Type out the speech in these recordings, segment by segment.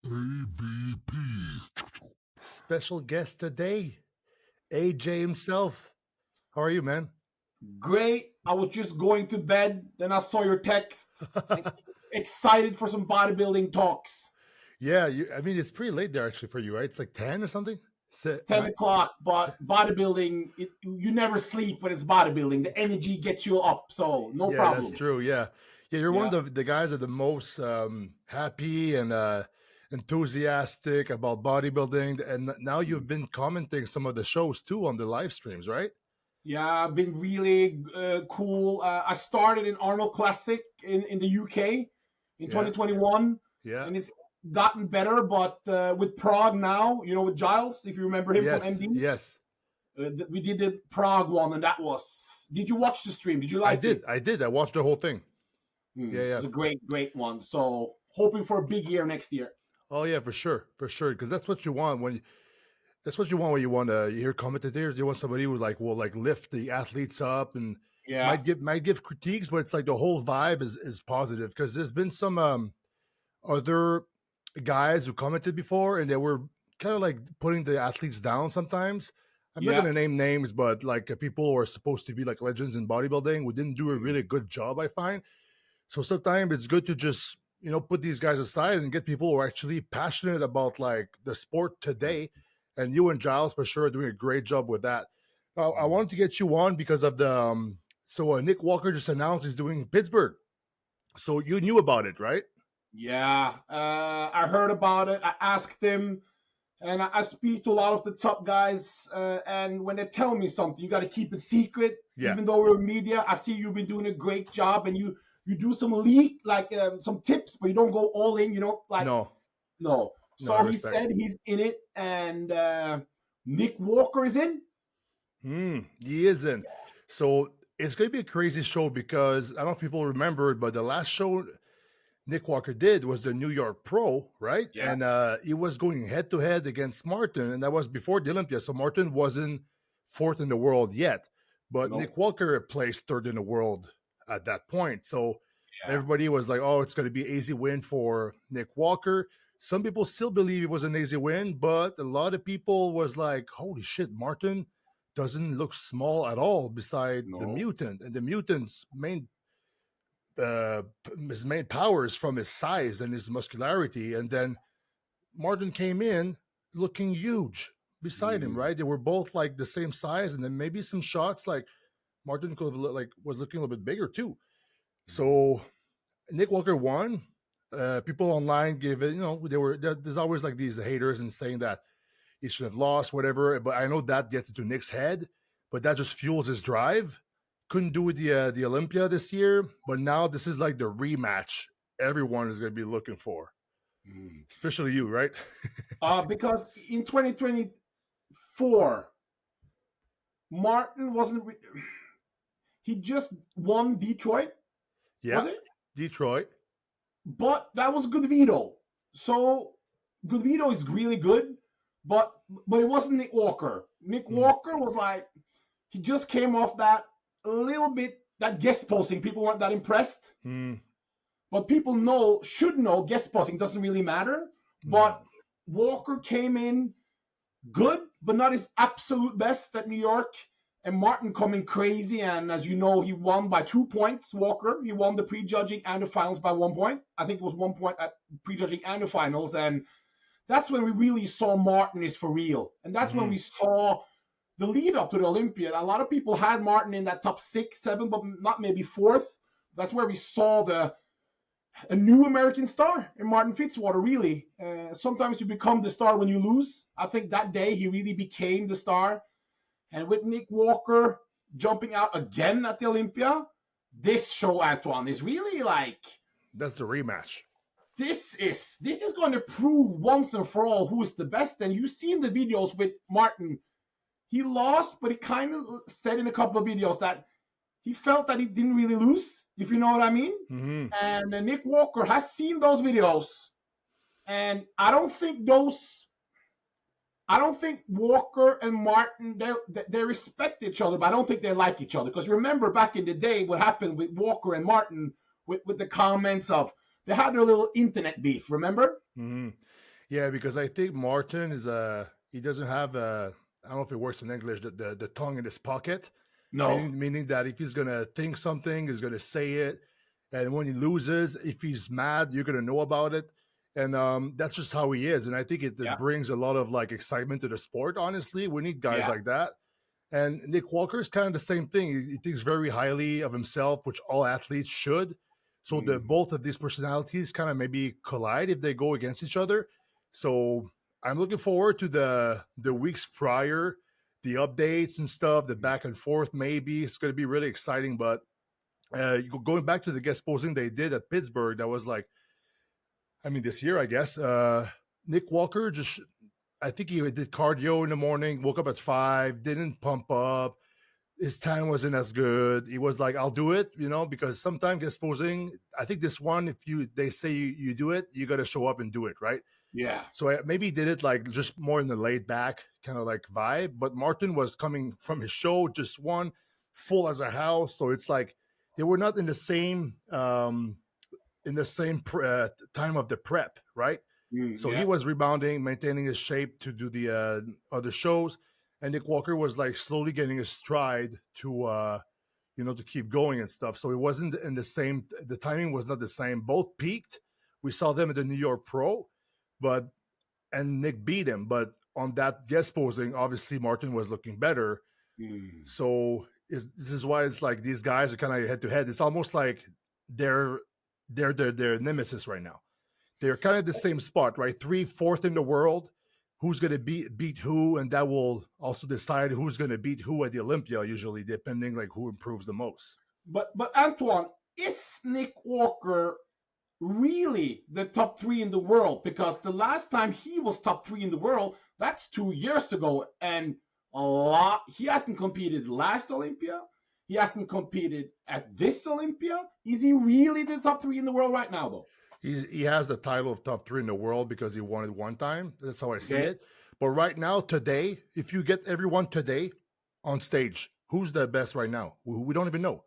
AVP. Special guest today, AJ himself. How are you, man? Great. I was just going to bed, then I saw your text. Excited for some bodybuilding talks. Yeah, I mean, it's pretty late there actually for you, right? It's like 10 or something? It's 10 o'clock, but bodybuilding, you never sleep when it's bodybuilding. The energy gets you up, so no Yeah, problem. that's true. Yeah. Yeah, you're one of the guys that are the most happy and enthusiastic about bodybuilding. And now you've been commenting some of the shows too on the live streams, right? Yeah, I've been really cool. I started in Arnold Classic in the UK in 2021. Yeah. And it's gotten better, but with Prague now, with Giles, if you remember him from MD. Yes. We did the Prague one, and that was. Did you watch the stream? Did you like it? I did. I watched the whole thing. Yeah. It's a great one. So hoping for a big year next year. Oh yeah, for sure, because that's what you want when you want to hear commentators. You want somebody who will lift the athletes up and might give critiques, but it's like the whole vibe is positive. Because there's been some other guys who commented before, and they were kind of like putting the athletes down sometimes. I'm not going to name names, but like people who are supposed to be like legends in bodybuilding who didn't do a really good job, I find. So sometimes it's good to just put these guys aside and get people who are actually passionate about like the sport today. And you and Giles for sure are doing a great job with that. Now, I wanted to get you on because of the Nick Walker just announced he's doing Pittsburgh. So you knew about it, right? Yeah, I heard about it. I asked him, and I speak to a lot of the top guys. And when they tell me something, you got to keep it secret. Yeah. Even though we're in media, I see you've been doing a great job, and you do some leak, like some tips, but you don't go all in. No. So he said he's in it, and Nick Walker is in. He is in. So it's going to be a crazy show because I don't know if people remember it, but the last show Nick Walker did was the New York Pro, right? Yeah. And he was going head to head against Martin, and that was before the Olympia. So Martin wasn't fourth in the world yet, but Nick Walker placed third in the world at that point. So everybody was like, oh, it's going to be an easy win for Nick Walker. Some people still believe it was an easy win, but a lot of people was like, holy shit, Martin doesn't look small at all beside the mutant. And the mutant's his main power is from his size and his muscularity. And then Martin came in looking huge beside him, right? They were both like the same size, and then maybe some shots like Martin could have was looking a little bit bigger too. So Nick Walker won. People online gave it, there's always like these haters and saying that he should have lost, whatever. But I know that gets into Nick's head, but that just fuels his drive. Couldn't do the Olympia this year, but now this is like the rematch everyone is going to be looking for, especially you, right? Because in 2024, Martin wasn't. He just won Detroit. Yeah, was it Detroit? But that was Good Vito. So Good Vito is really good, but it wasn't Nick Walker. Nick Walker was like, he just came off that a little bit, that guest posting. People weren't that impressed. But people should know guest posting doesn't really matter. But Walker came in good, but not his absolute best at New York. And Martin coming crazy, and as you know, he won by 2 points, Walker. He won the prejudging and the finals by 1 point. I think it was 1 point at prejudging and the finals. And that's when we really saw Martin is for real. And that's when we saw the lead up to the Olympia. A lot of people had Martin in that top 6, 7, but not maybe 4th. That's where we saw a new American star in Martin Fitzwater, really. Sometimes you become the star when you lose. I think that day he really became the star. And with Nick Walker jumping out again at the Olympia, this show, Antoine, is really like... That's the rematch. This is going to prove once and for all who's the best. And you've seen the videos with Martin. He lost, but he kind of said in a couple of videos that he felt that he didn't really lose, if you know what I mean. And Nick Walker has seen those videos. And I don't think Walker and Martin, they respect each other, but I don't think they like each other. Because remember back in the day what happened with Walker and Martin with the comments of, they had their little internet beef, remember? Yeah, because I think Martin is he doesn't have I don't know if it works in English, the tongue in his pocket, No. meaning that if he's gonna think something, he's gonna say it, and when he loses, if he's mad, you're gonna know about it, and that's just how he is. And I think it Yeah. brings a lot of like excitement to the sport. Honestly, we need guys Yeah. like that. And Nick Walker is kind of the same thing. He thinks very highly of himself, which all athletes should. So the Mm. both of these personalities kind of maybe collide if they go against each other. So I'm looking forward to the weeks prior, the updates and stuff, the back and forth. Maybe it's going to be really exciting. But going back to the guest posing they did at Pittsburgh, that was like, I mean, this year I guess. Nick Walker just, I think he did cardio in the morning, woke up at 5, didn't pump up. His time wasn't as good. He was like, "I'll do it," because sometimes guest posing. I think this one, if they say you do it, you got to show up and do it, right? Yeah. So maybe he did it like just more in the laid back kind of like vibe. But Martin was coming from his show, just one full as a house. So it's like they were not in the same time of the prep, right? So he Yeah. was rebounding, maintaining his shape to do the other shows, and Nick Walker was like slowly getting his stride to keep going and stuff. So it wasn't in the same. The timing was not the same. Both peaked. We saw them at the New York Pro, but and Nick beat him. But on that guest posing, obviously Martin was looking better. Mm. So this is why it's like these guys are kind of head to head. It's almost like they're their nemesis right now. They're kind of the same spot, right? 3, 4th in the world. Who's going to beat who, and that will also decide who's going to beat who at the Olympia. Usually, depending like who improves the most. But Antoine, is Nick Walker really the top 3 in the world? Because the last time he was top 3 in the world, that's 2 years ago, and he hasn't competed last Olympia. He hasn't competed at this Olympia. Is he really the top 3 in the world right now, though? He has the title of top 3 in the world because he won it one time. That's how I see Okay. it. But right now, today, if you get everyone today on stage, who's the best right now? We don't even know,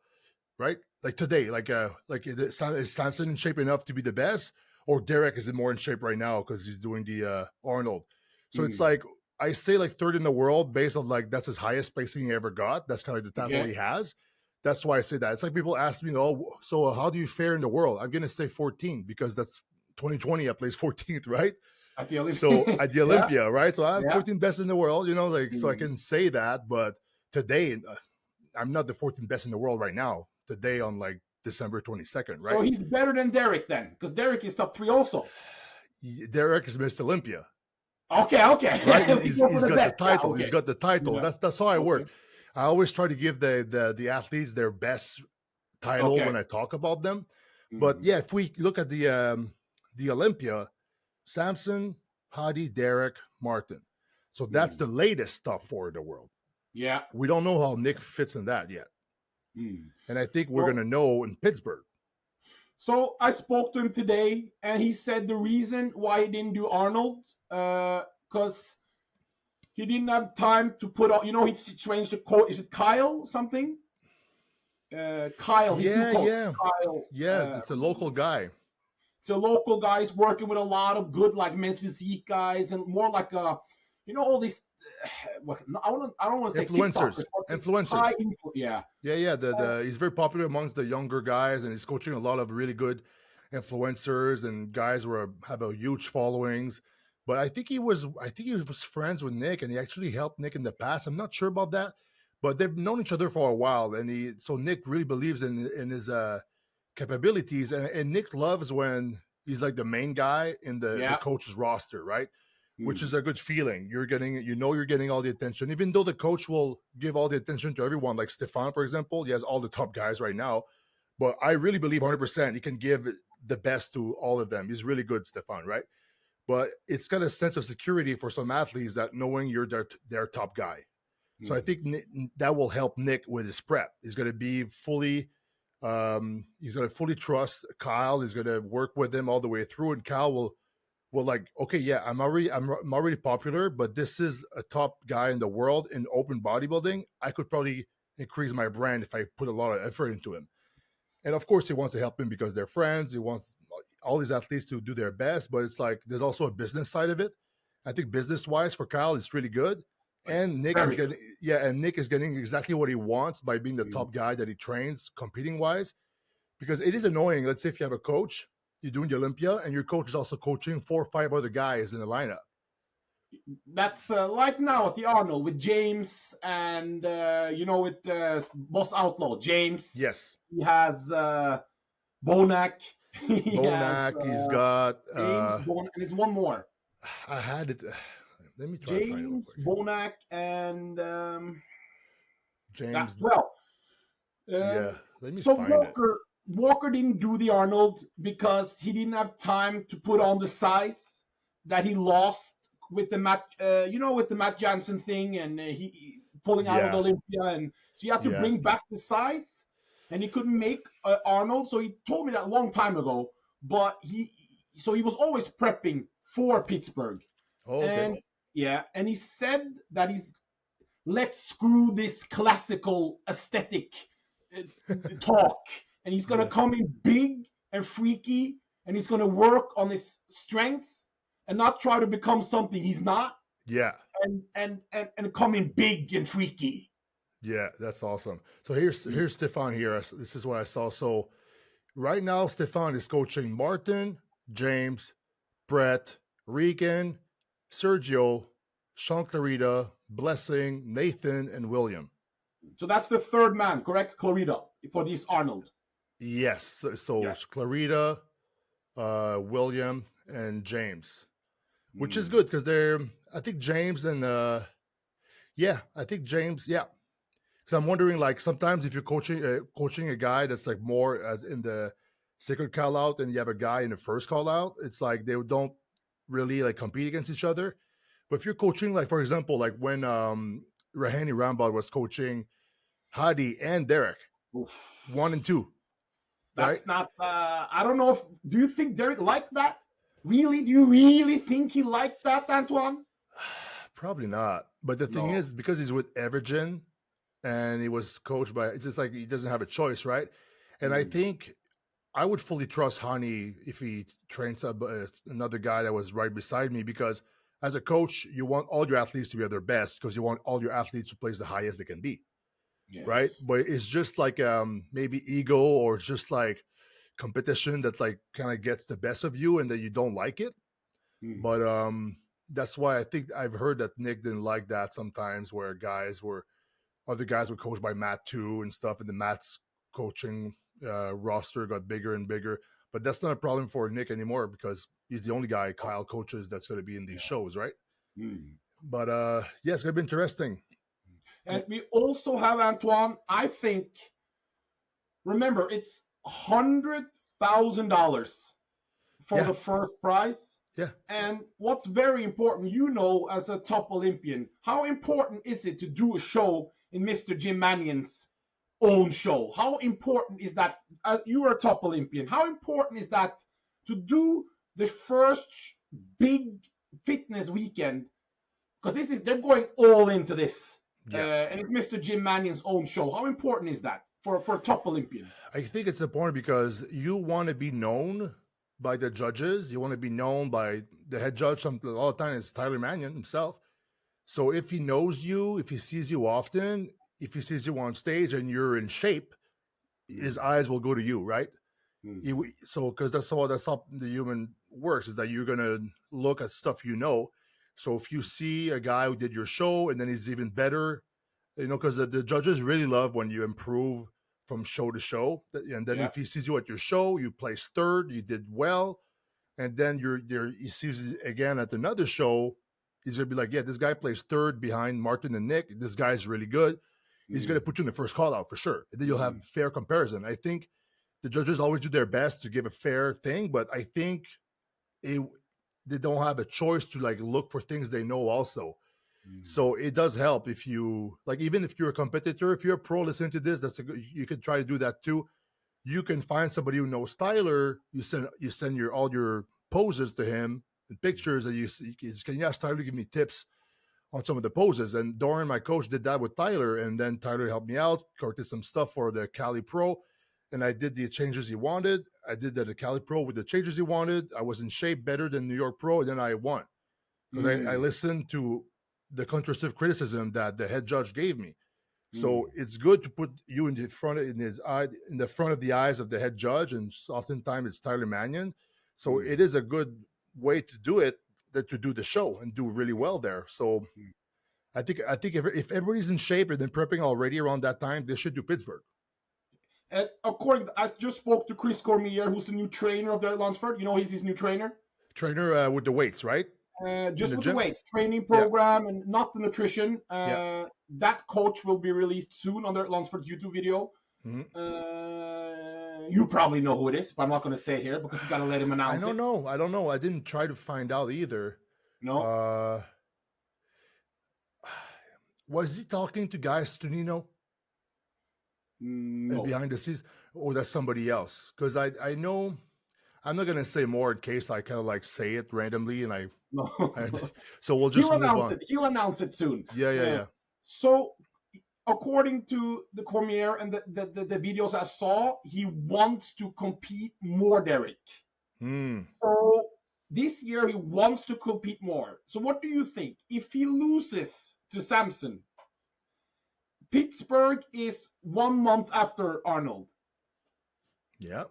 right? Like today, is Samson in shape enough to be the best, or Derek is more in shape right now because he's doing the Arnold? So it's like I say like 3rd in the world based on like that's his highest placing he ever got. That's kind of like the title he has. That's why I say that. It's like people ask me, "Oh, so how do you fare in the world?" I'm gonna say 14 because that's 2020. I placed 14th, right? At the Olympia. So at the Olympia, yeah. Right? So I'm 14th best in the world. So I can say that. But today, I'm not the 14th best in the world right now. Today on like December 22nd, right? So he's better than Derek then, because Derek is top 3 also. Derek is Mr. Olympia. Okay. Right? He's got the title. Okay. He's got the title. Yeah. That's how I work. I always try to give the athletes their best title when I talk about them. But yeah, if we look at the Olympia, Samson, Hadi, Derek, Martin. So that's the latest top 4 in the world. Yeah. We don't know how Nick fits in that yet. And I think we're going to know in Pittsburgh. So I spoke to him today, and he said the reason why he didn't do Arnold, because he didn't have time to put on, he changed the code. Is it Kyle something? Kyle, his new coach. Kyle. Yeah, it's a local guy. It's a local guy. He's working with a lot of good, like, men's physique guys, and more like all these. I don't want to say influencers. Influencers. Yeah. He's very popular amongst the younger guys, and he's coaching a lot of really good influencers and guys who have a huge followings. But I think he was friends with Nick, and he actually helped Nick in the past. I'm not sure about that, but they've known each other for a while, and so Nick really believes in his capabilities, and Nick loves when he's like the main guy in the coach's roster, right? Which is a good feeling. You're getting all the attention, even though the coach will give all the attention to everyone. Like Stefan, for example, he has all the top guys right now, but I really believe 100% he can give the best to all of them. He's really good, Stefan, right? But it's got a sense of security for some athletes that knowing you're their top guy. So I think that will help Nick with his prep. He's going to be fully, he's going to fully trust Kyle. He's going to work with him all the way through, and Kyle will like, okay, yeah, I'm already popular, but this is a top guy in the world in open bodybuilding. I could probably increase my brand if I put a lot of effort into him. And of course, he wants to help him because they're friends. all these athletes to do their best, but it's like there's also a business side of it. I think business wise for Kyle, it's really good. And Nick is getting Nick is getting exactly what he wants by being the top guy that he trains competing wise. Because it is annoying. Let's say if you have a coach, you're doing the Olympia, and your coach is also coaching 4 or 5 other guys in the lineup. That's like now at the Arnold with James and with Boss Outlaw James. Yes. He has Bonac. He's got James Bonac, and it's one more. I had it. Let me try James to find it. Bonac and James. Let me find Walker. it. Walker didn't do the Arnold because he didn't have time to put on the size that he lost with the Matt, with the Matt Jansen thing, and he pulling out of Olympia, and so he had to bring back the size, and he couldn't make Arnold. So he told me that a long time ago. But he was always prepping for Pittsburgh, and he said that let's screw this classical aesthetic talk. And he's going to come in big and freaky, and he's going to work on his strengths and not try to become something he's not. Yeah. And come in big and freaky. Yeah, that's awesome. So here's Stefan here. This is what I saw. So right now, Stefan is coaching Martin, James, Brett, Regan, Sergio, Sean Clarita, Blessing, Nathan, and William. So that's the third man, correct? Clarita for this Arnold. Yes. So yes. Clarita, William, and James, which is good because I think James and because I'm wondering, like, sometimes if you're coaching a guy that's like more as in the second call out and you have a guy in the first call out, it's like they don't really like compete against each other. But if you're coaching, like, for example, like when Rahani Rambod was coaching Hadi and Derek, 1 and 2. That's not. I don't know. Do you think Derek liked that? Really? Do you really think he liked that, Antoine? Probably not. But the thing is, because he's with Evergen, and he was coached by, it's just like he doesn't have a choice, right? And I think I would fully trust Hani if he trains another guy that was right beside me, because as a coach, you want all your athletes to be at their best because you want all your athletes to place the highest they can be. Yes. Right? But it's just like maybe ego or just like competition that like kind of gets the best of you and that you don't like it. But that's why I think I've heard that Nick didn't like that sometimes, where other guys were coached by Matt too and stuff, and the Matt's coaching roster got bigger and bigger. But that's not a problem for Nick anymore because he's the only guy Kyle coaches that's going to be in these shows, right? But it's going to be interesting. And we also have, Antoine, I think, remember, it's $100,000 for the first prize. Yeah. And what's very important, as a top Olympian, how important is it to do a show in Mr. Jim Mannion's own show? How important is that? You are a top Olympian. How important is that to do the first big fitness weekend? Because they're going all into this. And it's Mr. Jim Mannion's own show. How important is that for a top Olympian? I think it's important because you want to be known by the judges. You want to be known by the head judge. All the time it's Tyler Mannion himself. So if he knows you, if he sees you often, if he sees you on stage and you're in shape, his eyes will go to you, right? So because that's how the human works, is that you're going to look at stuff So if you see a guy who did your show and then he's even better, because the judges really love when you improve from show to show. And then if he sees you at your show, you place third, you did well. And then he sees you again at another show, he's going to be like, this guy plays third behind Martin and Nick. This guy's really good. He's going to put you in the first call out for sure. And then you'll have fair comparison. I think the judges always do their best to give a fair thing, but I think they don't have a choice to like look for things they know also. So it does help if you like, even if you're a competitor, if you're a pro listening to this, you can try to do that too. You can find somebody who knows Tyler. You send all your poses to him and pictures, and can you ask Tyler to give me tips on some of the poses? And Doran, my coach, did that with Tyler, and then Tyler helped me out, corrected some stuff for the Cali Pro, and I did the changes he wanted. I did the Cali Pro with the changes he wanted. I was in shape better than New York Pro, and then I won because I listened to the constructive criticism that the head judge gave me. So it's good to put you in the front of the eyes of the head judge, and oftentimes it's Tyler Mannion. So it is a good way to do it, that to do the show and do really well there. So I think if everybody's in shape and then prepping already around that time, they should do Pittsburgh. And I just spoke to Chris Cormier, who's the new trainer of their Lunsford. You know, he's his new trainer. Trainer with the weights, right? Just with the weights, training program, and not the nutrition. That coach will be released soon on their Lunsford's YouTube video. You probably know who it is, but I'm not going to say here because we got to let him announce it. I don't know. I didn't try to find out either. No. Was he talking to Guy Stunino? No. And behind the scenes, or that's somebody else? Because I know, I'm not gonna say more in case I kind of like say it randomly, and so we'll just move on. He'll announce it soon. Yeah. So, according to the Cormier and the videos I saw, he wants to compete more, Derek. So this year he wants to compete more. So what do you think? If he loses to Samson, Pittsburgh is 1 month after Arnold. Yeah.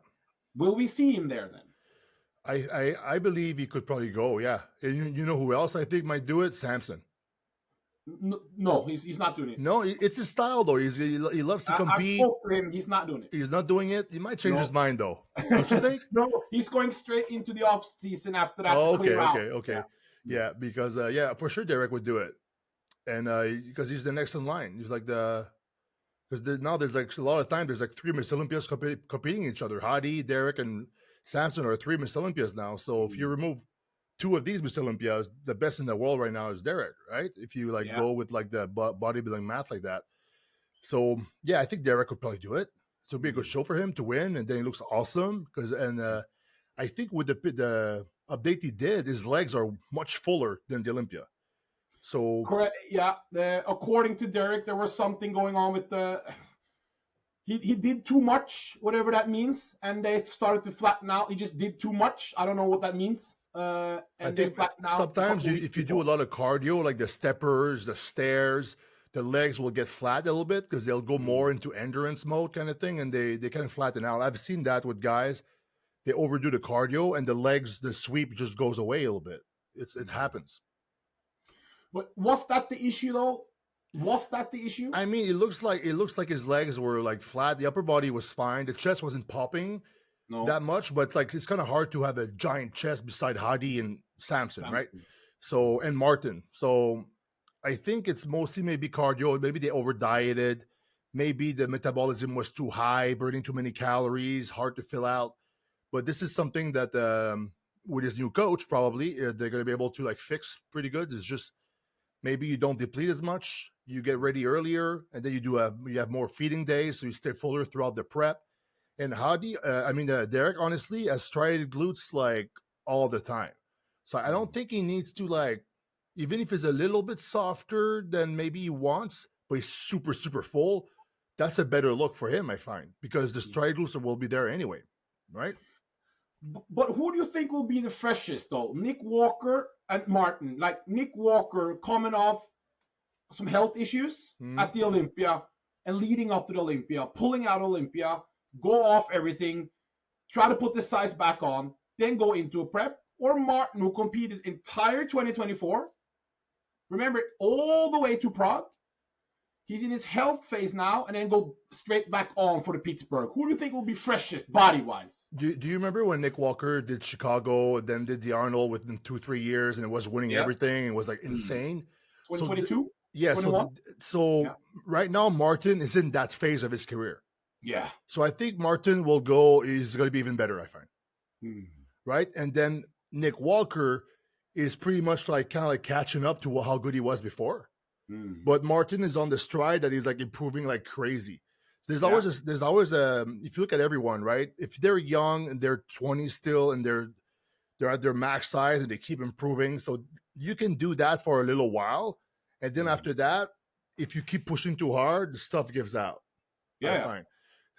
Will we see him there then? I believe he could probably go, yeah. And you know who else I think might do it? Samson. No, he's not doing it. No, it's his style though. He loves to compete. I spoke to him. He's not doing it. He's not doing it. He might change his mind though. Don't you think? No, he's going straight into the off season after that. Okay. Yeah, because for sure Derek would do it. And because he's the next in line. He's like now there's like a lot of time. There's like 3 Miss Olympias competing each other. Hadi, Derek, and Samson are 3 Miss Olympias now. So if you remove 2 of these Miss Olympias, the best in the world right now is Derek, right? If you go with like the bodybuilding math like that. So yeah, I think Derek would probably do it. So it'd be a good show for him to win, and then he looks awesome. I think with the update he did, his legs are much fuller than the Olympia. So correct, yeah. According to Derek, there was something going on with the. He did too much, whatever that means, and they started to flatten out. He just did too much. I don't know what that means. I think sometimes if you do a lot of cardio, like the steppers, the stairs, the legs will get flat a little bit because they'll go more into endurance mode kind of thing, and they kind of flatten out. I've seen that with guys. They overdo the cardio, and the legs, the sweep just goes away a little bit. It happens. But was that the issue though? Was that the issue? I mean, it looks like his legs were like flat. The upper body was fine. The chest wasn't popping that much, but it's kind of hard to have a giant chest beside Hadi and Samson, right? So, and Martin. So I think it's mostly maybe cardio. Maybe they over dieted. Maybe the metabolism was too high, burning too many calories, hard to fill out. But this is something that with his new coach, probably they're going to be able to fix pretty good. It's just maybe you don't deplete as much. You get ready earlier, and then you have more feeding days, so you stay fuller throughout the prep. And Hadi, Derek, honestly, has striated glutes all the time. So I don't think he needs to even if he's a little bit softer than maybe he wants, but he's super, super full. That's a better look for him, I find, because the striated glutes will be there anyway, right? But who do you think will be the freshest though? Nick Walker and Martin. Like Nick Walker coming off some health issues at the Olympia and leading up to the Olympia, pulling out Olympia, go off everything, try to put the size back on, then go into a prep. Or Martin, who competed entire 2024, remember, all the way to Prague. He's in his health phase now, and then go straight back on for the Pittsburgh. Who do you think will be freshest body-wise? Do you remember when Nick Walker did Chicago, and then did the Arnold within 2-3 years, and it was winning everything? It was insane. 2022? Yeah. So right now, Martin is in that phase of his career. Yeah. So I think Martin will go. Is going to be even better, I find. Right, and then Nick Walker is pretty much catching up to how good he was before. But Martin is on the stride that he's improving like crazy. There's always if you look at everyone, right? If they're young and they're 20 still and they're at their max size and they keep improving, so you can do that for a little while, and then after that, if you keep pushing too hard, the stuff gives out. Yeah. Fine.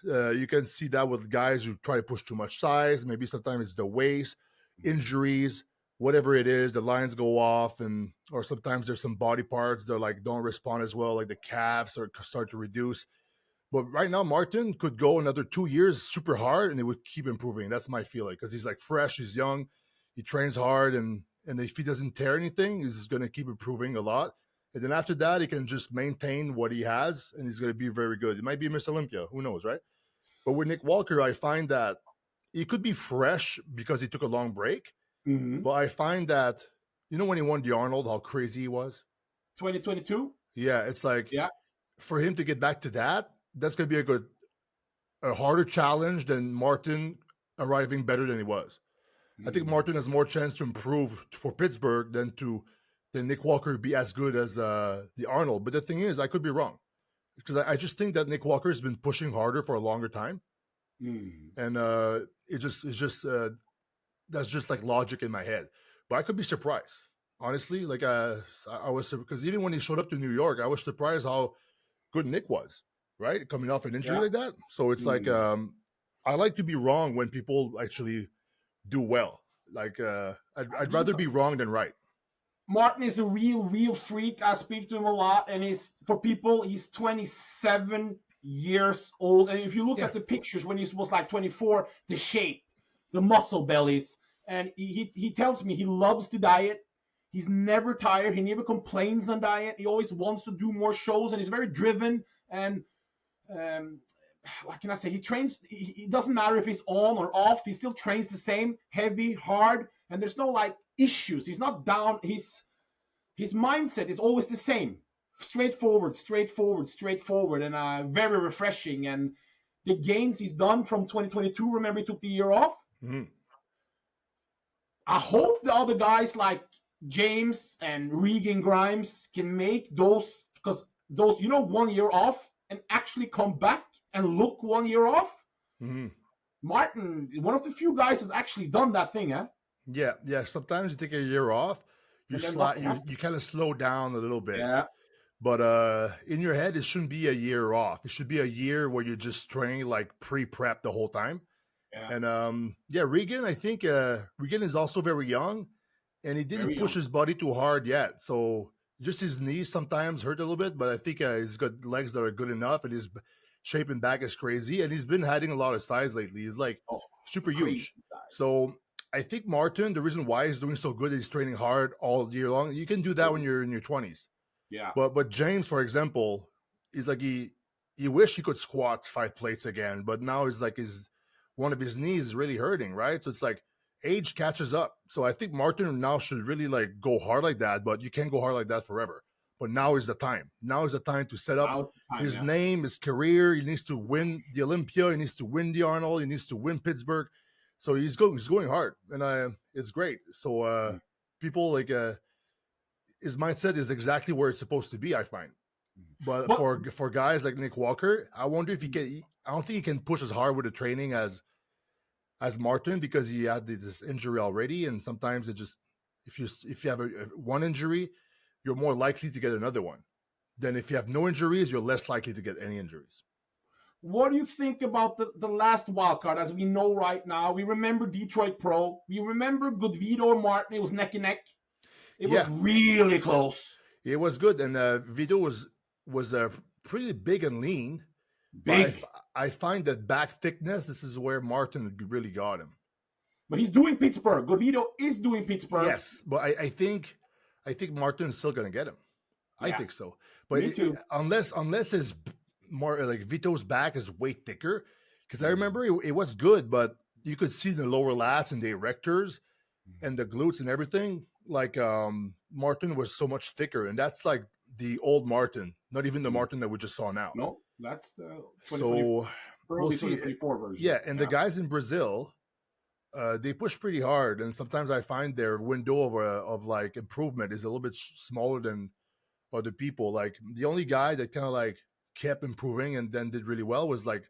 You can see that with guys who try to push too much size. Maybe sometimes it's the waist, injuries, whatever it is. The lines go off, or sometimes there's some body parts that like don't respond as well, like the calves or start to reduce. But right now, Martin could go another 2 years super hard, and it would keep improving. That's my feeling because he's like fresh, he's young, he trains hard, and if he doesn't tear anything, he's just going to keep improving a lot. And then after that, he can just maintain what he has, and he's going to be very good. It might be Miss Olympia, who knows, right? But with Nick Walker, I find that he could be fresh because he took a long break. Mm-hmm. But I find that, when he won the Arnold, how crazy he was. 2022. Yeah, it's like for him to get back to that, that's going to be a harder challenge than Martin arriving better than he was. I think Martin has more chance to improve for Pittsburgh than Nick Walker be as good as the Arnold. But the thing is, I could be wrong because I just think that Nick Walker has been pushing harder for a longer time, and it's just that's just like logic in my head. But I could be surprised, honestly. Like I was, because even when he showed up to New York, I was surprised how good Nick was. Right, coming off an injury like that. So it's like I like to be wrong when people actually do well. Like I'd rather be wrong than right. Martin is a real freak. I speak to him a lot, and he's 27 years old. And if you look at the pictures when he was like 24, the shape, the muscle bellies, and he tells me he loves to diet. He's never tired. He never complains on diet. He always wants to do more shows, and he's very driven. And what can I say? He trains. It doesn't matter if he's on or off. He still trains the same, heavy, hard, and there's no like issues. He's not down. His mindset is always the same, straightforward, and very refreshing. And the gains he's done from 2022. Remember, he took the year off. Mm-hmm. I hope the other guys like James and Regan Grimes can make those, because those 1 year off and actually come back and look 1 year off. Mm-hmm. Martin, one of the few guys has actually done that thing, huh? Yeah. Sometimes you take a year off, you kind of slow down a little bit. Yeah. But in your head, it shouldn't be a year off. It should be a year where you just train like pre-prep the whole time. Yeah. And Regan, I think Regan is also very young, and he didn't push his body too hard yet. So just his knees sometimes hurt a little bit, but I think he's got legs that are good enough, and his shape and back is crazy. And he's been adding a lot of size lately. He's like super huge. So I think Martin, the reason why he's doing so good, he's training hard all year long. You can do that when you're in your 20s. Yeah. But James, for example, he's like he wish he could squat 5 plates again, but now it's like one of his knees is really hurting, right? So it's like age catches up. So I think Martin now should really like go hard like that, but you can't go hard like that forever. But now is the time. Now is the time to set up his name, his career. He needs to win the Olympia. He needs to win the Arnold. He needs to win Pittsburgh. So he's going hard, and it's great. So people like his mindset is exactly where it's supposed to be, I find. But for guys like Nick Walker, I wonder if he can. I don't think he can push as hard with the training as Martin, because he had this injury already, and sometimes it just if you have one injury, you're more likely to get another one. Then if you have no injuries, you're less likely to get any injuries. What do you think about the last wildcard? As we know right now, we remember Detroit Pro. We remember Vito and Martin. It was neck and neck. It was really close. It was good, and Vito was pretty big and lean. Big. I find that back thickness, this is where Martin really got him. But he's doing Pittsburgh. Vito is doing Pittsburgh. Yes, but I think Martin is still going to get him. I think so. But Me too. Unless his more like Vito's back is way thicker, because I remember it was good, but you could see the lower lats and the erectors and the glutes and everything. Like Martin was so much thicker, and that's like the old Martin, not even the Martin that we just saw now. No, that's the so we'll see. 2024 version. Yeah, and the guys in Brazil, they push pretty hard, and sometimes I find their window of like improvement is a little bit smaller than other people. Like the only guy that kind of like kept improving and then did really well was like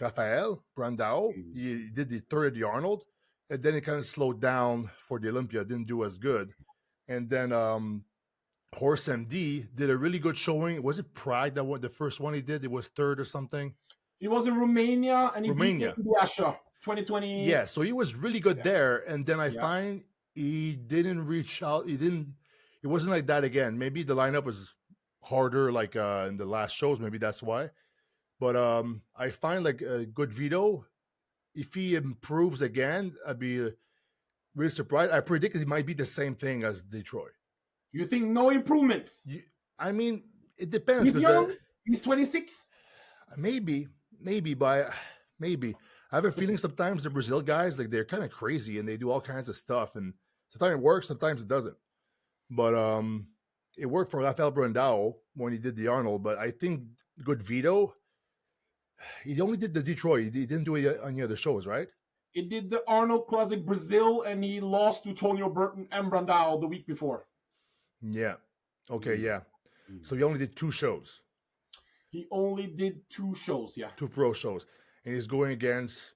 Rafael Brandao. He did the third at the Arnold, and then it kind of slowed down for the Olympia, didn't do as good. And then Horse MD did a really good showing. Was it Prague that the first one he did? It was third or something. He was in Romania, and he Romania. beat Biasha 2020. Yeah, so he was really good there, and then I Yeah. find he didn't reach out. It wasn't like that again. Maybe the lineup was harder, like in the last shows. Maybe that's why. But I find like a good Vito. If he improves again, I'd be really surprised. I predict it might be the same thing as Detroit. You think no improvements? I mean, it depends. He's young. He's 26. Maybe, but maybe. I have a feeling sometimes the Brazil guys, like they're kind of crazy and they do all kinds of stuff, and sometimes it works, sometimes it doesn't. But it worked for Rafael Brandao when he did the Arnold. But I think good Vito, he only did the Detroit. He didn't do it on any other shows, right? He did the Arnold Classic Brazil, and he lost to Tonio Burton and Brandao the week before. Yeah. Okay. Yeah. So he only did 2 shows. He only did 2 shows. Yeah. 2 pro shows, and he's going against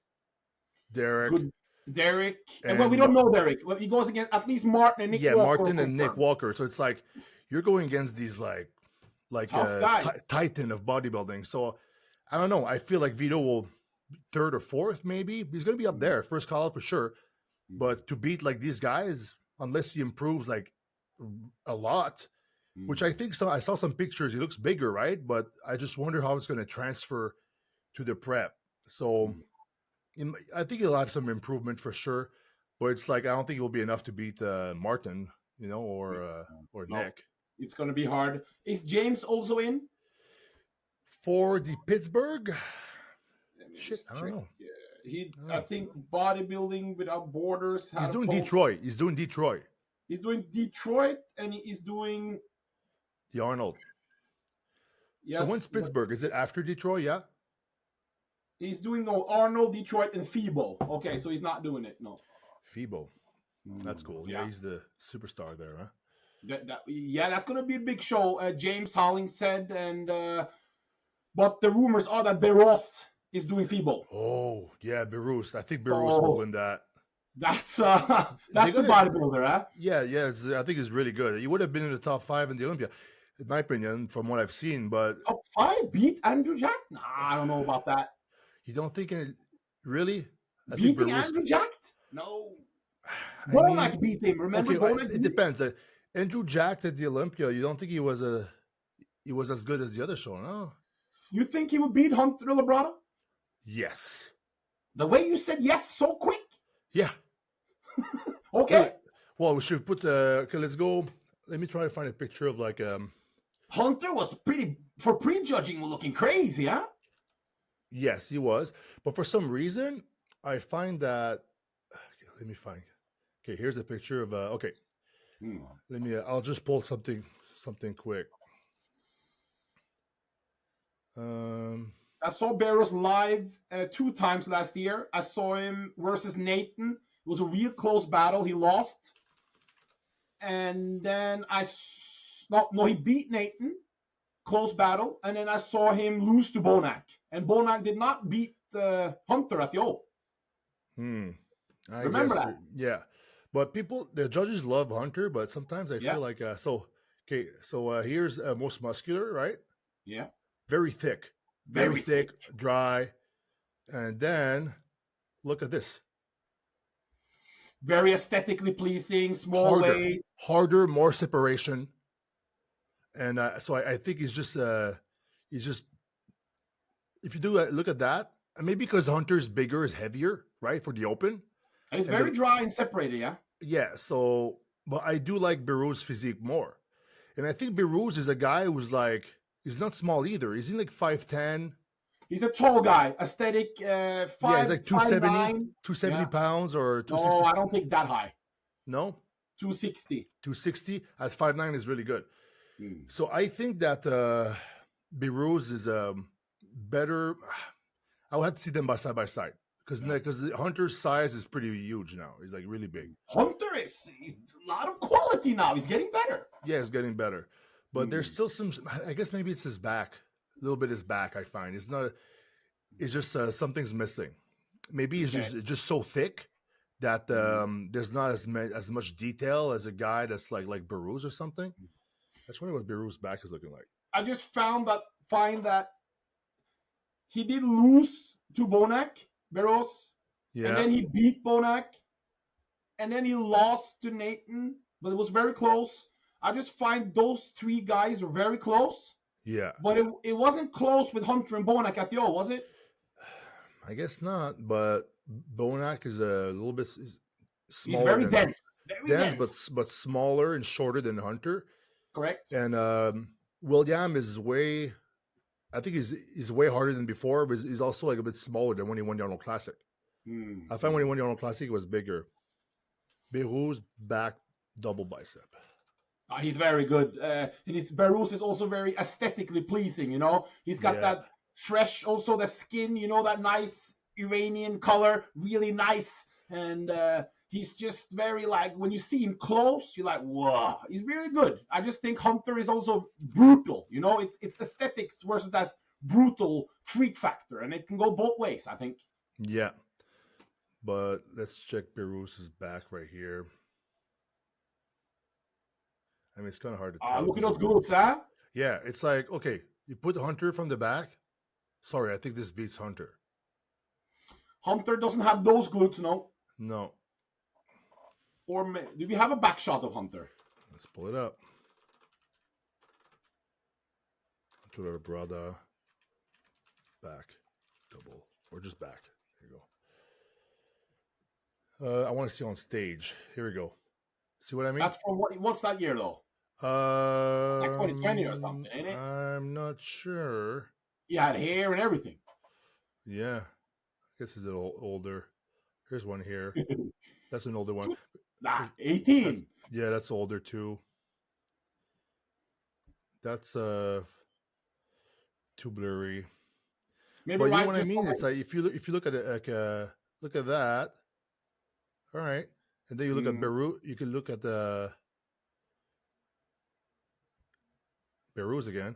Derek. Good Derek. And well, we don't know Derek. Well, he goes against at least Martin and Nick Walker. Yeah, Martin and Nick Walker. So it's like you're going against these like titan of bodybuilding. So I don't know. I feel like Vito will 3rd or 4th, maybe. He's going to be up there, first call for sure. But to beat like these guys, unless he improves like a lot, which I think so. I saw some pictures. He looks bigger, right? But I just wonder how it's going to transfer to the prep. So I think he'll have some improvement for sure. But it's like I don't think it will be enough to beat Martin, or Nick. It's going to be hard. Is James also in for the Pittsburgh? Shit, I don't know. I think Bodybuilding Without Borders. He's doing Detroit. He's doing Detroit. He's doing Detroit, and he's doing the Arnold. Yes, so when's Pittsburgh? Is it after Detroit? Yeah. He's doing Arnold, Detroit, and FIBO. Okay, so he's not doing it. No. FIBO. That's cool. Yeah, he's the superstar there, huh? That's going to be a big show. James Holling said, and but the rumors are that Beros is doing FIBO. Oh, yeah, Beros. I think Beros will win that. That's the bodybuilder, huh? Yeah, I think he's really good. He would have been in the top 5 in the Olympia, in my opinion, from what I've seen. But top 5 beat Andrew Jack? Nah, I don't know about that. You don't think it really? Beating Andrew Jack? No. Bonac beat him. Remember, it depends. Andrew Jack at the Olympia. You don't think he was as good as the other show? No. You think he would beat Hunter Labrada? Yes. The way you said yes so quick. Yeah. Okay. Well, we should put okay, let's go. Let me try to find a picture of like Hunter was for prejudging looking crazy, huh? Yes, he was. But for some reason, I find that let me find. Okay, here's a picture of okay. Let me I'll just pull something quick. I saw Barros live 2 times last year. I saw him versus Nathan. It was a real close battle. He lost. And then he beat Nathan. Close battle. And then I saw him lose to Bonac. And Bonac did not beat Hunter at the O. Remember that? Yeah. But the judges love Hunter, but sometimes I feel like, so here's most muscular, right? Yeah. Very thick. Very thick, dry. And then look at this. Very aesthetically pleasing, small waist. Harder, more separation. And so I think he's just, if you do look at that, maybe because Hunter's bigger, is heavier, right, for the open. And it's very dry and separated, yeah? Yeah, so, but I do like Beru's physique more. And I think Beru's is a guy who's like, he's not small either. He's in like 5'10". He's a tall guy, aesthetic, 5'9". Yeah, he's like 270 pounds or 260. No, I don't think that high. No? 260. 260 at 5'9" is really good. So I think that Beru's is better. I would have to see them side by side because Hunter's size is pretty huge now. He's like really big. Hunter he's a lot of quality now. He's getting better. Yeah, he's getting better. But there's still some, I guess maybe it's his back. A little bit his back, I find. It's not, it's just something's missing. Maybe it's just so thick that there's not as much detail as a guy that's like Beru's or something. I just wonder what Beru's back is looking like. I just find that he did lose to Bonac, Barros, Yeah. and then he beat Bonac, and then he lost to Nathan, but it was very close. I just find those three guys are very close. Yeah. But it wasn't close with Hunter and Bonac at the O, was it? I guess not, but Bonac is a little bit smaller. He's very than, dense. Very dense, but smaller and shorter than Hunter. Correct. And William is way, I think he's way harder than before, but he's also like a bit smaller than when he won the Arnold Classic. I find when he won the Arnold Classic, it was bigger. Beru's back double bicep. He's very good. And Barros is also very aesthetically pleasing, you know? He's got that fresh, also the skin, you know, that nice Iranian color, really nice. And he's just very, like, when you see him close, you're like, whoa, he's very good. I just think Hunter is also brutal, you know? It's aesthetics versus that brutal freak factor, and it can go both ways, I think. Yeah. But let's check Barros' back right here. I mean, it's kind of hard to tell. Look at those glutes, huh? Yeah, it's like, okay, you put Hunter from the back. Sorry, I think this beats Hunter. Hunter doesn't have those glutes, no? No. Or do we have a back shot of Hunter? Let's pull it up. To the Dauda back double, or just back. There you go. I want to see on stage. Here we go. See what I mean? That's from what's that year though? Like 2020 or something, ain't it? I'm not sure. He had hair and everything. Yeah. I guess it's a little older. Here's one here. That's an older one. 18. That's older too. That's too blurry. Maybe but you know what I mean? It's like if you look at it, like look at that. All right. And then you look at Beru, you can look at the Beru's again.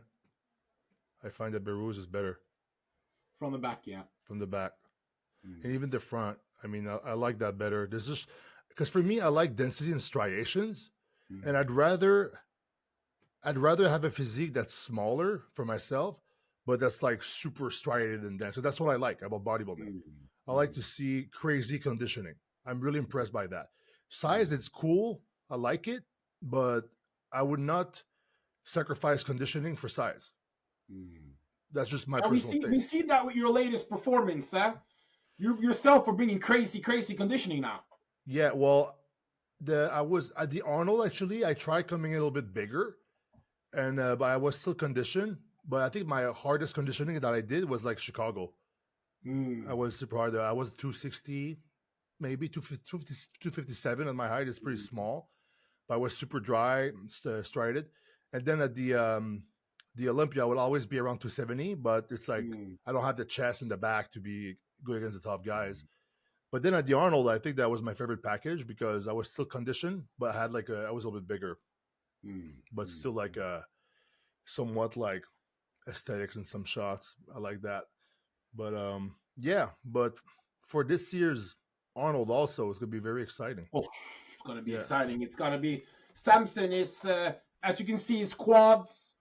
I find that Beru's is better. From the back, yeah. From the back. And even the front. I mean, I like that better. There's just, because for me, I like density and striations. And I'd rather have a physique that's smaller for myself, but that's like super striated and dense. So that's what I like about bodybuilding. I like to see crazy conditioning. I'm really impressed by that. Size, it's cool. I like it, but I would not sacrifice conditioning for size. That's just my personal taste. We see that with your latest performance, huh? You yourself are bringing crazy conditioning now. Yeah, well, I was at the Arnold, actually. I tried coming in a little bit bigger, and but I was still conditioned. But I think my hardest conditioning that I did was like Chicago. I was super hard. I was 260, maybe 257, and my height is pretty small. But I was super dry, striated. And then at the Olympia, I would always be around 270, but it's like I don't have the chest and the back to be good against the top guys. But then at the Arnold, I think that was my favorite package because I was still conditioned, but I had like I was a little bit bigger, but still like somewhat like aesthetics and some shots. I like that. But yeah, but for this year's Arnold also, it's gonna be very exciting. Oh, it's gonna be exciting. It's gonna be Samson is as you can see, his quads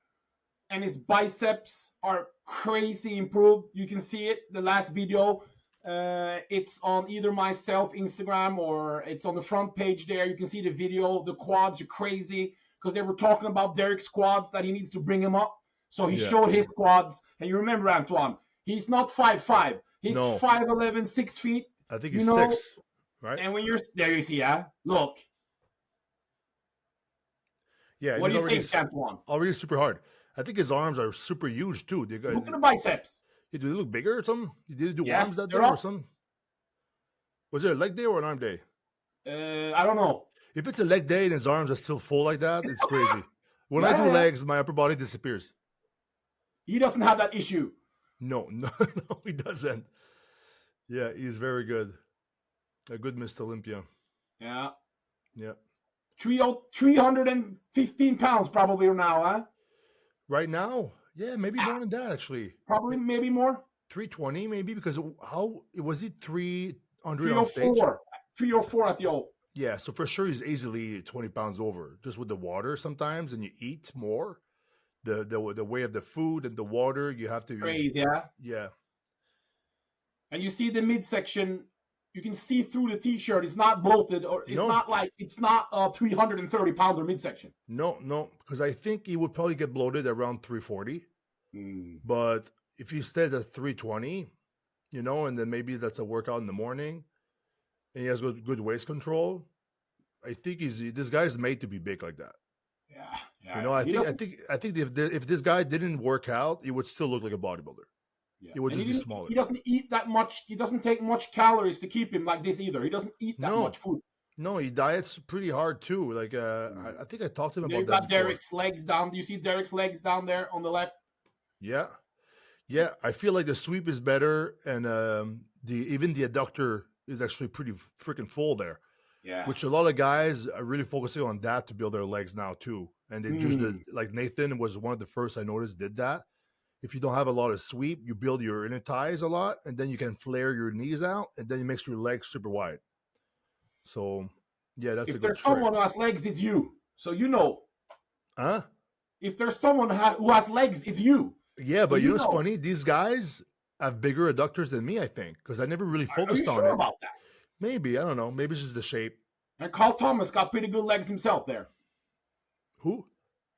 and his biceps are crazy improved. You can see it. The last video, it's on either myself Instagram or it's on the front page there. You can see the video. The quads are crazy because they were talking about Derek's quads that he needs to bring him up. So he showed his quads. And you remember, Antoine, he's not 5'5". He's 5'11", 6 feet. I think he's 6, right? And when you're there, you see, look. Yeah. What do you think, Antoine? Already super hard. I think his arms are super huge too. Look at the biceps. Do they look bigger or something? Did he do arms that day or something? Was it a leg day or an arm day? I don't know. If it's a leg day and his arms are still full like that, it's crazy. When I do legs, my upper body disappears. He doesn't have that issue. No, he doesn't. Yeah, he's very good. A good Mr. Olympia. Yeah. Yeah. 315 pounds probably now, huh? Right now? Yeah, maybe more than that, actually. Probably, maybe more. 320, maybe, because how was he 300 304. on stage? 304 at the old. Yeah, so for sure he's easily 20 pounds over, just with the water sometimes, and you eat more. The way of the food and the water, you have to... Crazy, yeah? Yeah. and you see the midsection, you can see through the t-shirt. It's not bloated, or it's not a 330 pounder midsection. No, because I think he would probably get bloated around 340. But if he stays at 320, and then maybe that's a workout in the morning, and he has good waist control, I think this guy's made to be big like that. Yeah. I think if this guy didn't work out, he would still look like a bodybuilder. Yeah. He would just be smaller. He doesn't eat that much. He doesn't take much calories to keep him like this either. He doesn't eat that much food. No, he diets pretty hard too. Like I think I talked to him about that. You've got Derek's legs down. Do you see Derek's legs down there on the left? Yeah. I feel like the sweep is better, and even the adductor is actually pretty freaking full there. Yeah. Which a lot of guys are really focusing on that to build their legs now too. And they just like Nathan was one of the first I noticed did that. If you don't have a lot of sweep, you build your inner thighs a lot, and then you can flare your knees out, and then you make your legs super wide. So, yeah, that's a good trick. If there's someone who has legs, it's you. So you know. Huh? If there's someone who has legs, it's you. Yeah, so but you know what's funny? These guys have bigger adductors than me, I think, because I never really focused on it. About that? Maybe. I don't know. Maybe it's just the shape. And Carl Thomas got pretty good legs himself there. Who?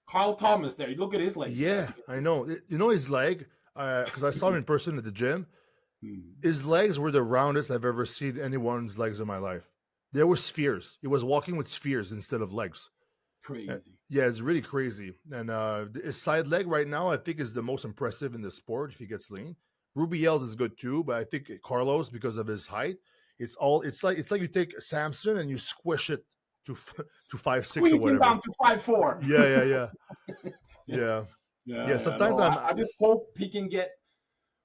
Carl Thomas there. Look at his legs. Yeah, I know. You know his leg? Because I saw him in person at the gym. His legs were the roundest I've ever seen anyone's legs in my life. There were spheres. He was walking with spheres instead of legs. Crazy. Yeah, it's really crazy. And his side leg right now, I think, is the most impressive in the sport if he gets lean. Rubiel's is good too, but I think Carlos, because of his height, it's like you take Samson and you squish it to 5'6" or whatever. Squeeze him down to 5'4". Yeah. Sometimes I just hope he can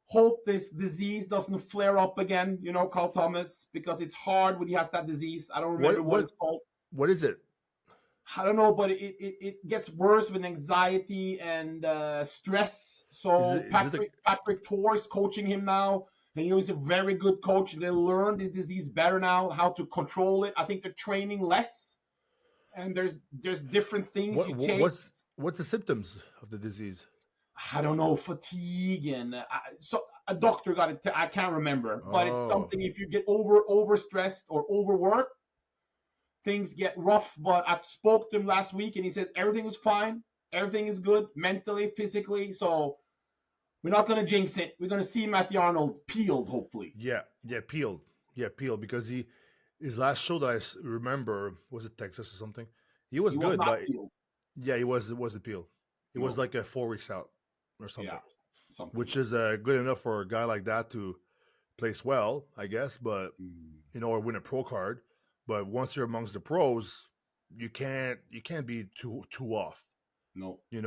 hope this disease doesn't flare up again, Carl Thomas, because it's hard when he has that disease. I don't remember what it's called. What is it? I don't know, but it gets worse with anxiety and stress. So Patrick Tor is coaching him now. And he's a very good coach. They learn this disease better now, how to control it. I think they're training less. And there's different things you take. What's the symptoms of the disease? I don't know, fatigue and so a doctor got it. I can't remember, but it's something. If you get overstressed or overworked, things get rough. But I spoke to him last week, and he said everything is fine, everything is good, mentally, physically. So we're not gonna jinx it. We're gonna see him at the Arnold peeled, hopefully. Yeah, peeled, because his last show that I remember was it Texas or something. He was good, but peeled. Yeah, it wasn't peeled. It was like 4 weeks out or something. Yeah, which is good enough for a guy like that to place well, I guess. But or win a pro card. But once you're amongst the pros, you can't be too off. No, you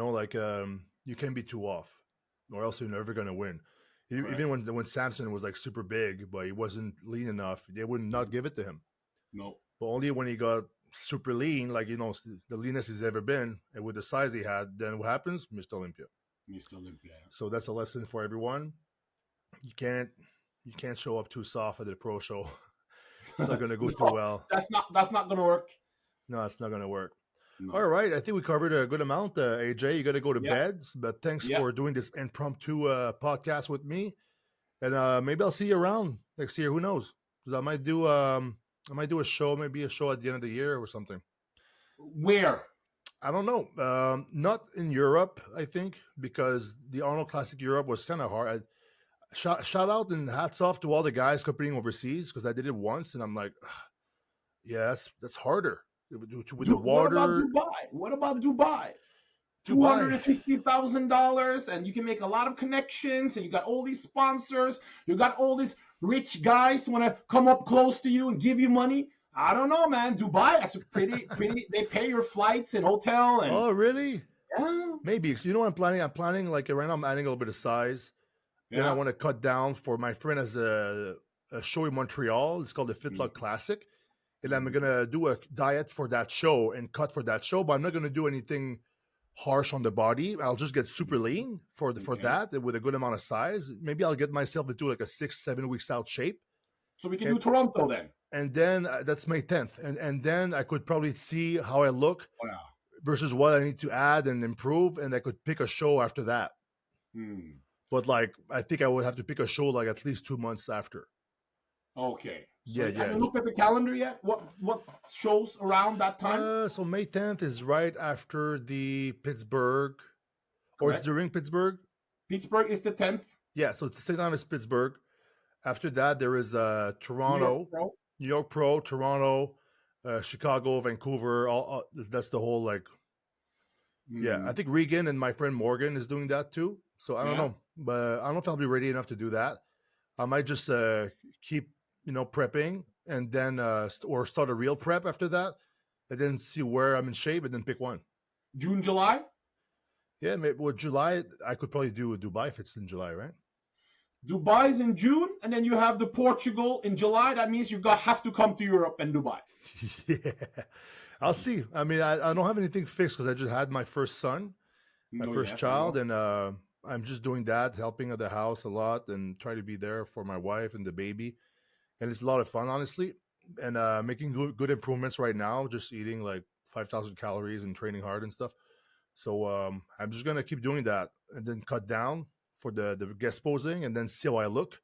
can't be too off, or else you're never gonna win. Right. Even when Samson was like super big, but he wasn't lean enough, they would not give it to him. No, but only when he got super lean, like the leanest he's ever been, and with the size he had, then what happens? Mr. Olympia. So that's a lesson for everyone. You can't show up too soft at the pro show. It's not going to go too well. That's not going to work. No, it's not going to work. No. All right, I think we covered a good amount. AJ, you got to go to bed, but thanks for doing this impromptu podcast with me, and maybe I'll see you around next year. Who knows? Because I might do a show, maybe a show at the end of the year or something. Where? I don't know. Not in Europe, I think, because the Arnold Classic Europe was kind of hard. Shout out and hats off to all the guys competing overseas, because I did it once, and I'm like, yeah, that's harder with the water. What about Dubai? $250,000, and you can make a lot of connections, and you got all these sponsors. You got all these rich guys who want to come up close to you and give you money. I don't know, man. Dubai, that's pretty. They pay your flights and hotel. And, oh, really? Yeah. Maybe. You know what I'm planning? I'm planning, like, right now I'm adding a little bit of size. Then I want to cut down for my friend has a show in Montreal. It's called the Pittsburgh Classic. And I'm going to do a diet for that show and cut for that show. But I'm not going to do anything harsh on the body. I'll just get super lean for that with a good amount of size. Maybe I'll get myself into like a 6-7 weeks out shape. So we can do Toronto then. And then that's May 10th. And then I could probably see how I look versus what I need to add and improve. And I could pick a show after that. But like, I think I would have to pick a show like at least 2 months after. Okay. So Yeah, have yeah. you looked at the calendar yet? What shows around that time? So May 10th is right after the Pittsburgh, or it's Correct. during Pittsburgh. Pittsburgh is the 10th. Yeah, so it's the same time as Pittsburgh. After that, there is New York Toronto, Pro. New York Pro, Toronto, Chicago, Vancouver. All that's the whole like. Yeah, I think Regan and my friend Morgan is doing that too. So I don't know, but I don't know if I'll be ready enough to do that. I might just keep prepping and then or start a real prep after that, and then see where I'm in shape and then pick one. June, July. Yeah, maybe well, July. I could probably do Dubai if it's in July, right? Dubai is in June, and then you have the Portugal in July. That means you have to come to Europe and Dubai. Yeah, I'll see. I mean, I don't have anything fixed because I just had my first son, my first child, and I'm just doing that, helping at the house a lot, and try to be there for my wife and the baby. And it's a lot of fun, honestly, and making good improvements right now. Just eating like 5,000 calories and training hard and stuff. So I'm just gonna keep doing that, and then cut down for the guest posing, and then see how I look,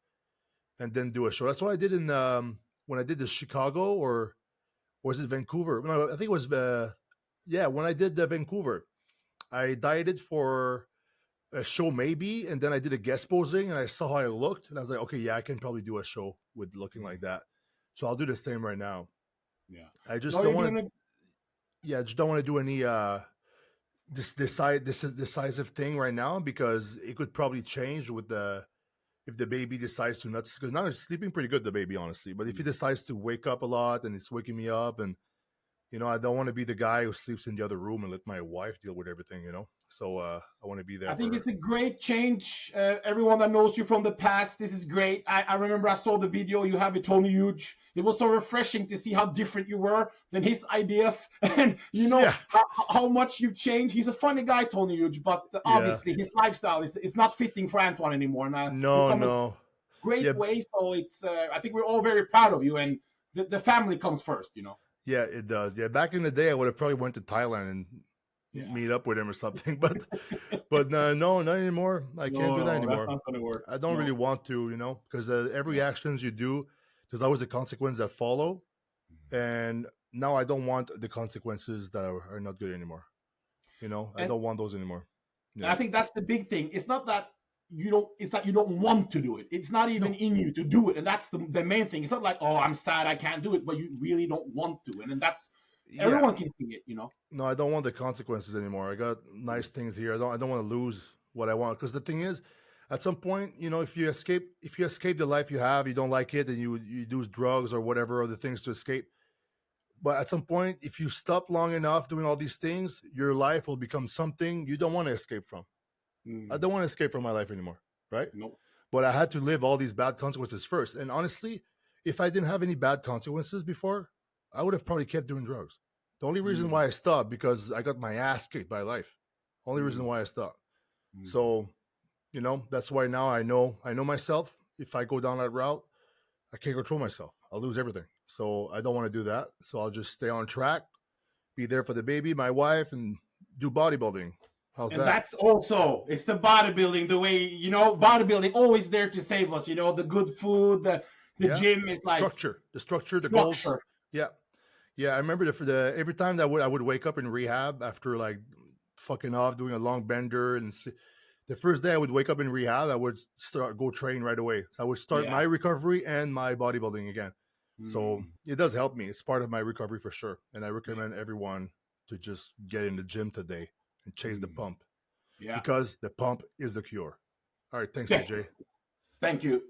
and then do a show. That's what I did in when I did the Chicago, or was it Vancouver? No, I think it was when I did the Vancouver. I dieted for a show maybe, and then I did a guest posing, and I saw how I looked, and I was like, okay, yeah, I can probably do a show with looking like that. So I'll do the same right now. Yeah, I just don't want to. Yeah, I just don't want to do any decisive thing right now, because it could probably change with the if the baby decides to nuts, because now it's sleeping pretty good, the baby, honestly. But if he decides to wake up a lot and it's waking me up, and I don't want to be the guy who sleeps in the other room and let my wife deal with everything. So I want to be there. I for think her. it's a great change. Everyone that knows you from the past, this is great. I remember I saw the video you have with Tony Huge. It was so refreshing to see how different you were than his ideas, and how much you've changed. He's a funny guy, Tony Huge, but obviously his lifestyle is not fitting for Antoine anymore. No. Great way. So it's I think we're all very proud of you, and the family comes first. Yeah, it does. Yeah, back in the day, I would have probably went to Thailand and meet up with him or something. But no, not anymore. I can't do that anymore. That's not gonna work. I don't really want to, because every actions you do, there's always a consequence that follow, and now I don't want the consequences that are not good anymore. I don't want those anymore. Yeah. I think that's the big thing. It's not that it's that you don't want to do it. It's not even in you to do it, and that's the main thing. It's not like, oh, I'm sad I can't do it, but you really don't want to, and then that's everyone can see it. No, I don't want the consequences anymore. I got nice things here. I don't want to lose what I want, because the thing is, at some point, if you escape the life you have, you don't like it, and you do drugs or whatever other things to escape. But at some point, if you stop long enough doing all these things, your life will become something you don't want to escape from. I don't want to escape from my life anymore, right? Nope. But I had to live all these bad consequences first. And honestly, if I didn't have any bad consequences before, I would have probably kept doing drugs. The only reason why I stopped, because I got my ass kicked by life. Only reason why I stopped. So, that's why now I know myself. If I go down that route, I can't control myself. I'll lose everything. So I don't want to do that. So I'll just stay on track, be there for the baby, my wife, and do bodybuilding. How's that? And that's also, it's the bodybuilding, the way, bodybuilding always there to save us, the good food, the gym is like the structure, the goals. Yeah. I remember every time that I would wake up in rehab after like fucking off doing a long bender, and the first day I would wake up in rehab, I would go train right away. So I would start my recovery and my bodybuilding again. So it does help me. It's part of my recovery for sure. And I recommend everyone to just get in the gym today and chase the pump. Yeah. Because the pump is the cure. All right. Thanks, AJ. Thank you.